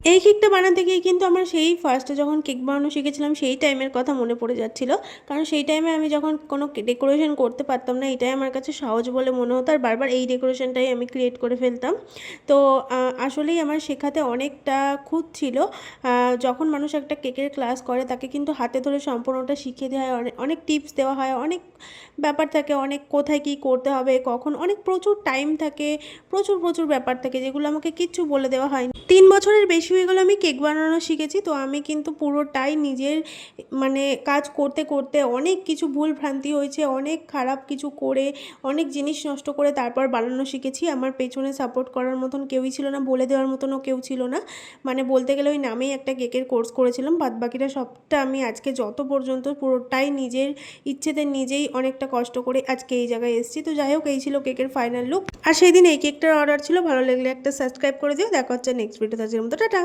এই কেকটা বানাতে গিয়ে কিন্তু আমার সেই ফার্স্টে যখন কেক বানানো শিখেছিলাম সেই টাইমের কথা মনে পড়ে যাচ্ছিল। কারণ সেই টাইমে আমি যখন কোনো ডেকোরেশন করতে পারতাম না, এটাই আমার কাছে সহজ বলে মনে হতো, আর বারবার এই ডেকোরেশনটাই আমি ক্রিয়েট করে ফেলতাম। তো আসলেই আমার শেখাতে অনেকটা খুঁত ছিল। যখন মানুষ একটা কেকের ক্লাস করে তাকে কিন্তু হাতে ধরে সম্পূর্ণটা শিখিয়ে দেওয়া হয়, অনেক অনেক টিপস দেওয়া হয়, অনেক ব্যাপার থাকে, অনেক কোথায় কী করতে হবে, কখন, অনেক প্রচুর টাইম থাকে, প্রচুর প্রচুর ব্যাপার থাকে যেগুলো আমাকে কিচ্ছু বলে দেওয়া হয়নি। 3 বছরের বেশি হয়ে গেল আমি কেক বানানো শিখেছি। তো আমি কিন্তু পুরোটাই নিজের মানে কাজ করতে করতে অনেক কিছু ভুল ভ্রান্তি হয়েছে, অনেক খারাপ কিছু করে, অনেক জিনিস নষ্ট করে তারপর বানানো শিখেছি। আমার পেছনে সাপোর্ট করার মতন কেউই ছিল না, বলে দেওয়ার মতনও কেউ ছিল না। মানে বলতে গেলে ওই নামেই একটা কেকের কোর্স করেছিলাম, বাদবাকিটা সবটা আমি আজকে যত পর্যন্ত পুরোটাই নিজের ইচ্ছেতে নিজেই অনেকটা কষ্ট করে আজকে এই জায়গায় এসেছি। তো যাই হোক, এই ছিল কেকের ফাইনাল লুক। আর সেই দিন এই কেকটার অর্ডার ছিল। ভালো লাগলে একটা সাবস্ক্রাইব করে দিও। দেখা হচ্ছে নেক্সট ভিডিওতে। আজকের মতো টাটা।